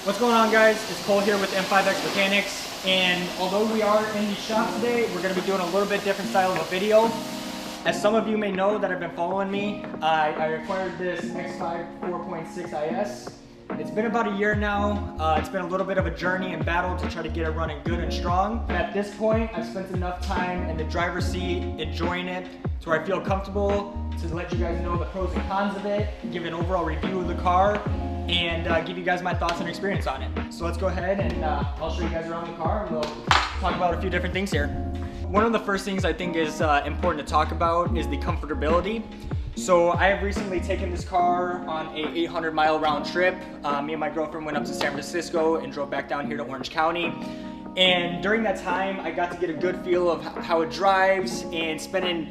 What's going on, guys? It's Cole here with M5X Mechanics, and although we are in the shop today, we're going to be doing a little bit different style of a video. As some of you may know that have been following me, I acquired this X5 4.6 IS. It's been about a year now. It's been a little bit of a journey and battle to try to get it running good and strong. At this point, I've spent enough time in the driver's seat enjoying it to where I feel comfortable to let you guys know the pros and cons of it, give an overall review of the car, and give you guys my thoughts and experience on it. So let's go ahead and I'll show you guys around the car and we'll talk about a few different things here. One of the first things I think is important to talk about is the comfortability. So I have recently taken this car on a 800-mile round trip. Me and my girlfriend went up to San Francisco and drove back down here to Orange County. And during that time, I got to get a good feel of how it drives, and spending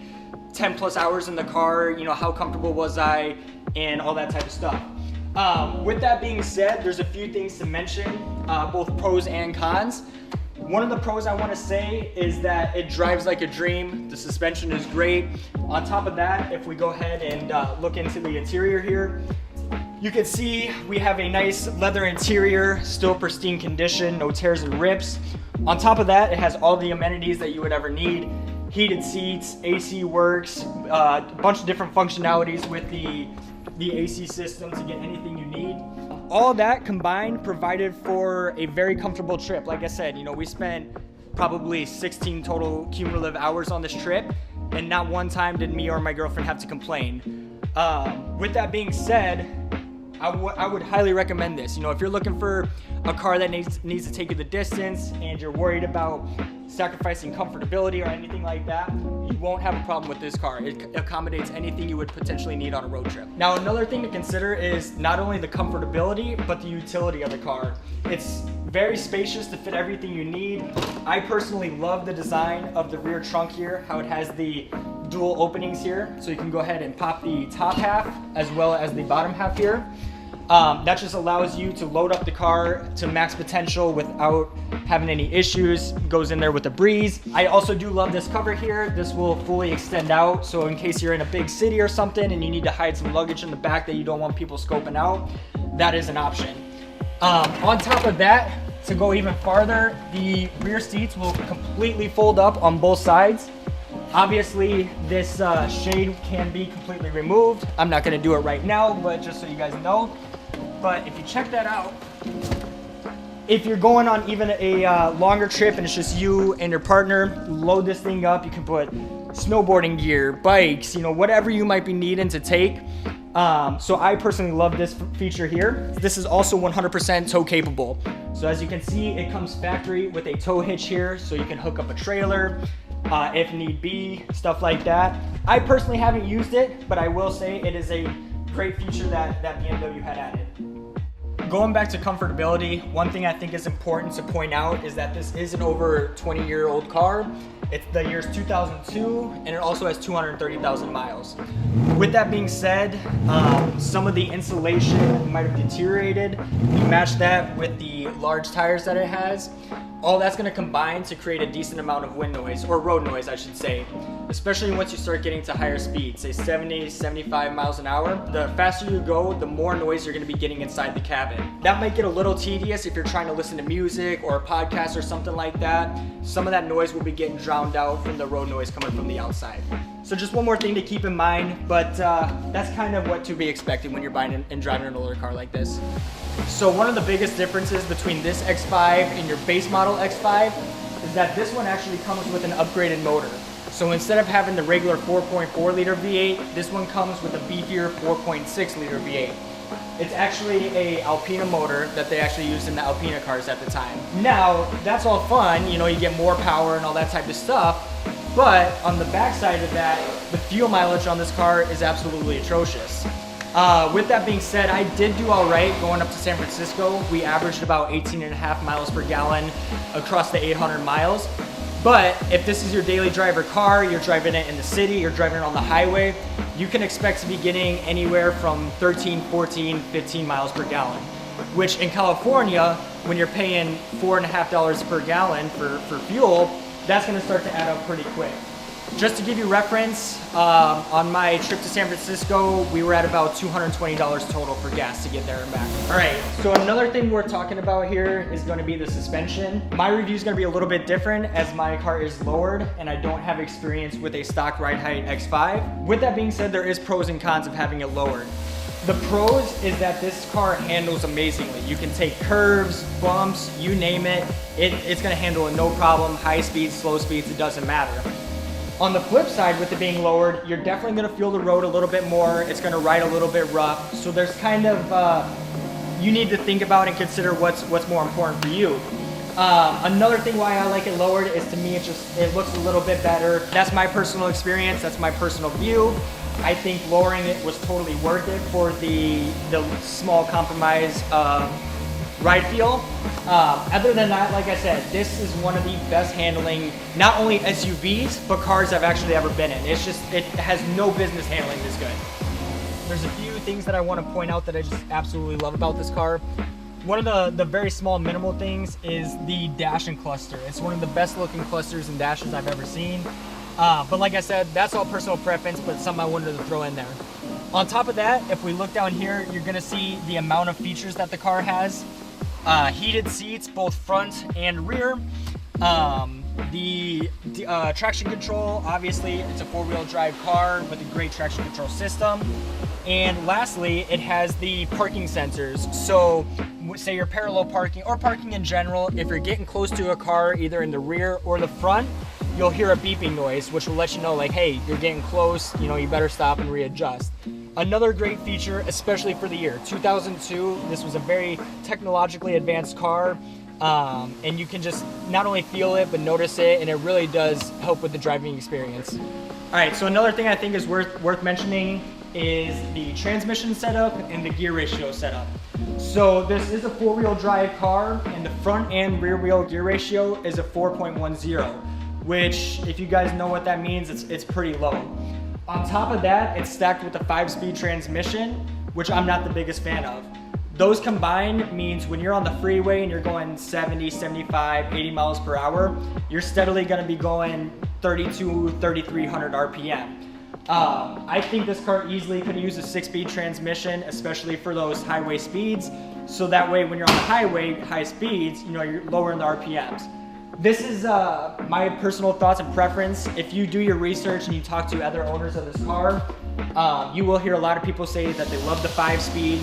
10 plus hours in the car, you know, how comfortable was I and all that type of stuff. With that being said, there's a few things to mention, both pros and cons. One of the pros I want to say is that it drives like a dream. The suspension is great. On top of that, if we go ahead and look into the interior here, you can see we have a nice leather interior, still pristine condition, no tears and rips. On top of that, it has all the amenities that you would ever need. Heated seats, AC works, a bunch of different functionalities with the AC system to get anything you need. All that combined provided for a very comfortable trip. Like I said, you know, we spent probably 16 total cumulative hours on this trip, and not one time did me or my girlfriend have to complain. With that being said, I would highly recommend this. You know, if you're looking for a car that needs to take you the distance and you're worried about sacrificing comfortability or anything like that, you won't have a problem with this car. It accommodates anything you would potentially need on a road trip. Now, another thing to consider is not only the comfortability, but the utility of the car. It's very spacious to fit everything you need. I personally love the design of the rear trunk here, how it has the dual openings here. So you can go ahead and pop the top half as well as the bottom half here. That just allows you to load up the car to max potential without having any issues. It goes in there with a breeze. I also do love this cover here. This will fully extend out, so in case you're in a big city or something and you need to hide some luggage in the back that you don't want people scoping out, that is an option. On top of that, to go even farther, the rear seats will completely fold up on both sides. Obviously, this shade can be completely removed. I'm not gonna do it right now, but just so you guys know. But if you check that out, if you're going on even a longer trip and it's just you and your partner, load this thing up. You can put snowboarding gear, bikes, you know, whatever you might be needing to take. So I personally love this feature here. This is also 100% tow capable. So as you can see, it comes factory with a tow hitch here, so you can hook up a trailer if need be, stuff like that. I personally haven't used it, but I will say it is a great feature that BMW had added. Going back to comfortability, one thing I think is important to point out is that this is an over 20-year-old car. It's the year's 2002, and it also has 230,000 miles. With that being said, some of the insulation might have deteriorated. You match that with the large tires that it has. All that's going to combine to create a decent amount of wind noise, or road noise I should say, especially once you start getting to higher speeds, say 70, 75 miles an hour. The faster you go, the more noise you're going to be getting inside the cabin. That might get a little tedious if you're trying to listen to music or a podcast or something like that. Some of that noise will be getting drowned out from the road noise coming from the outside. So just one more thing to keep in mind, but that's kind of what to be expected when you're buying and driving an older car like this. So one of the biggest differences between this X5 and your base model X5 is that this one actually comes with an upgraded motor. So instead of having the regular 4.4 liter V8, this one comes with a beefier 4.6 liter V8. It's actually a Alpina motor that they actually used in the Alpina cars at the time. Now, that's all fun, you know, you get more power and all that type of stuff, but on the backside of that, the fuel mileage on this car is absolutely atrocious. With that being said, I did do all right going up to San Francisco. We averaged about 18.5 miles per gallon across the 800 miles. But if this is your daily driver car, you're driving it in the city, you're driving it on the highway, you can expect to be getting anywhere from 13, 14, 15 miles per gallon. Which in California, when you're paying $4.50 per gallon for fuel, that's gonna start to add up pretty quick. Just to give you reference, on my trip to San Francisco, we were at about $220 total for gas to get there and back. All right, so another thing we're talking about here is going to be the suspension. My review is going to be a little bit different as my car is lowered and I don't have experience with a stock ride height X5. With that being said, there is pros and cons of having it lowered. The pros is that this car handles amazingly. You can take curves, bumps, you name it. It's going to handle it no problem. High speeds, slow speeds, it doesn't matter. On the flip side, with it being lowered, you're definitely going to feel the road a little bit more. It's going to ride a little bit rough. So there's kind of, you need to think about and consider what's more important for you. Another thing why I like it lowered is, to me, it looks a little bit better. That's my personal experience. That's my personal view. I think lowering it was totally worth it for the small compromise ride feel. Other than that, like I said, this is one of the best handling, not only SUVs, but cars I've actually ever been in. It has no business handling this good. There's a few things that I want to point out that I just absolutely love about this car. One of the very small minimal things is the dash and cluster. It's one of the best looking clusters and dashes I've ever seen. But like I said, that's all personal preference, but something I wanted to throw in there. On top of that, if we look down here, you're gonna see the amount of features that the car has. Heated seats, both front and rear. The traction control, obviously it's a four-wheel drive car with a great traction control system. And lastly, it has the parking sensors. So say you're parallel parking or parking in general, if you're getting close to a car either in the rear or the front, you'll hear a beeping noise, which will let you know, like, hey, you're getting close, you know, you better stop and readjust. Another great feature, especially for the year 2002, this was a very technologically advanced car, and you can just not only feel it, but notice it, and it really does help with the driving experience. All right, so another thing I think is worth mentioning is the transmission setup and the gear ratio setup. So this is a four-wheel drive car, and the front and rear wheel gear ratio is a 4.10. which, if you guys know what that means, it's pretty low. On top of that, it's stacked with a 5-speed transmission, which I'm not the biggest fan of. Those combined means when you're on the freeway and you're going 70, 75, 80 miles per hour, you're steadily gonna be going 3,300 RPM. I think this car easily could use a 6-speed transmission, especially for those highway speeds. So that way, when you're on the highway, high speeds, you know, you're lowering the RPMs. This is my personal thoughts and preference. If you do your research and you talk to other owners of this car, you will hear a lot of people say that they love the 5-speed.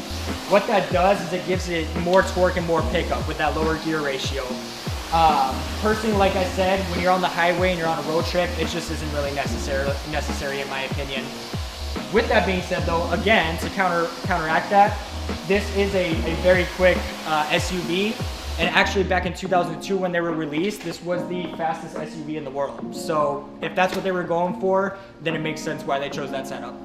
What that does is it gives it more torque and more pickup with that lower gear ratio. Personally, like I said, when you're on the highway and you're on a road trip, it just isn't really necessary in my opinion. With that being said though, again, to counteract that, this is a very quick SUV. And actually back in 2002 when they were released, this was the fastest SUV in the world. So if that's what they were going for, then it makes sense why they chose that setup.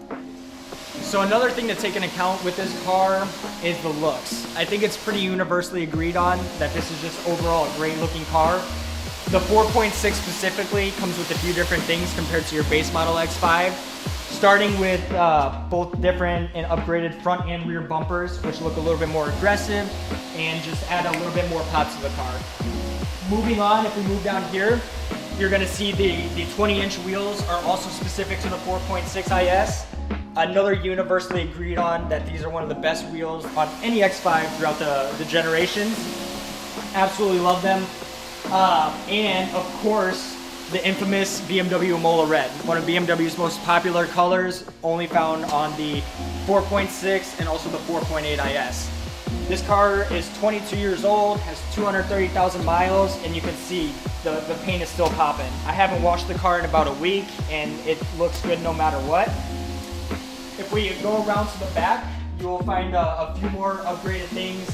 So another thing to take into account with this car is the looks. I think it's pretty universally agreed on that this is just overall a great looking car. The 4.6 specifically comes with a few different things compared to your base model X5. Starting with both different and upgraded front and rear bumpers, which look a little bit more aggressive and just add a little bit more pop to the car. Moving on, if we move down here, you're gonna see the 20-inch wheels are also specific to the 4.6 IS. Another universally agreed on that these are one of the best wheels on any X5 throughout the generations. Absolutely love them. And of course, the infamous BMW Mola Red, one of BMW's most popular colors, only found on the 4.6 and also the 4.8 IS. This car is 22 years old, has 230,000 miles, and you can see the paint is still popping. I haven't washed the car in about a week, and it looks good no matter what. If we go around to the back, you will find a few more upgraded things.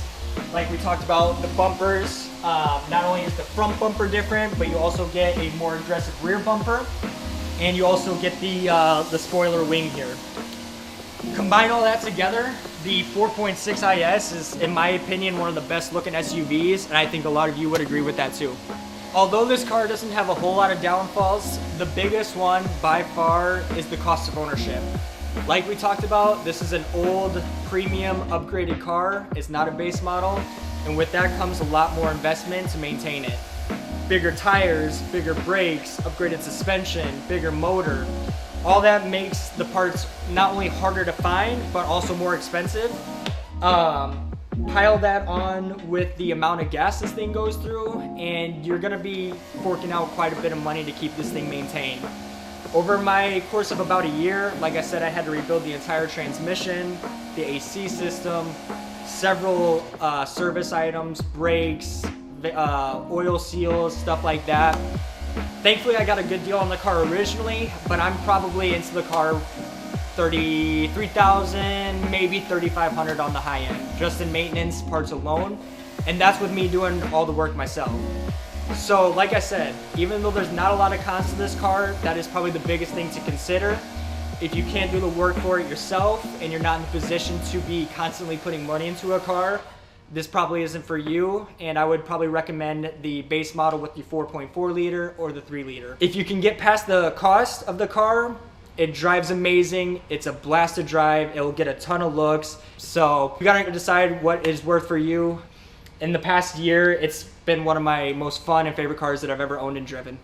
Like we talked about, the bumpers. Not only is the front bumper different, but you also get a more aggressive rear bumper, and you also get the spoiler wing here. Combine all that together, the 4.6 IS is, in my opinion, one of the best looking SUVs, and I think a lot of you would agree with that too. Although this car doesn't have a whole lot of downfalls, the biggest one by far is the cost of ownership. Like we talked about, this is an old premium upgraded car. It's not a base model, and with that comes a lot more investment to maintain it. bigger tires, bigger brakes, upgraded suspension, bigger motor. All that makes the parts not only harder to find, but also more expensive. Pile that on with the amount of gas this thing goes through, and you're gonna be forking out quite a bit of money to keep this thing maintained. Over my course of about a year, like I said, I had to rebuild the entire transmission, the AC system, several service items, brakes, oil seals, stuff like that. Thankfully, I got a good deal on the car originally, but I'm probably into the car $33,000, maybe $3,500 on the high end, just in maintenance parts alone. And that's with me doing all the work myself. So like I said, even though there's not a lot of cons to this car, that is probably the biggest thing to consider. If you can't do the work for it yourself and you're not in a position to be constantly putting money into a car, this probably isn't for you, and I would probably recommend the base model with the 4.4 liter or the 3 liter. If you can get past the cost of the car, it drives amazing, it's a blast to drive, it'll get a ton of looks. So you gotta decide what is worth for you. In the past year, it's been one of my most fun and favorite cars that I've ever owned and driven.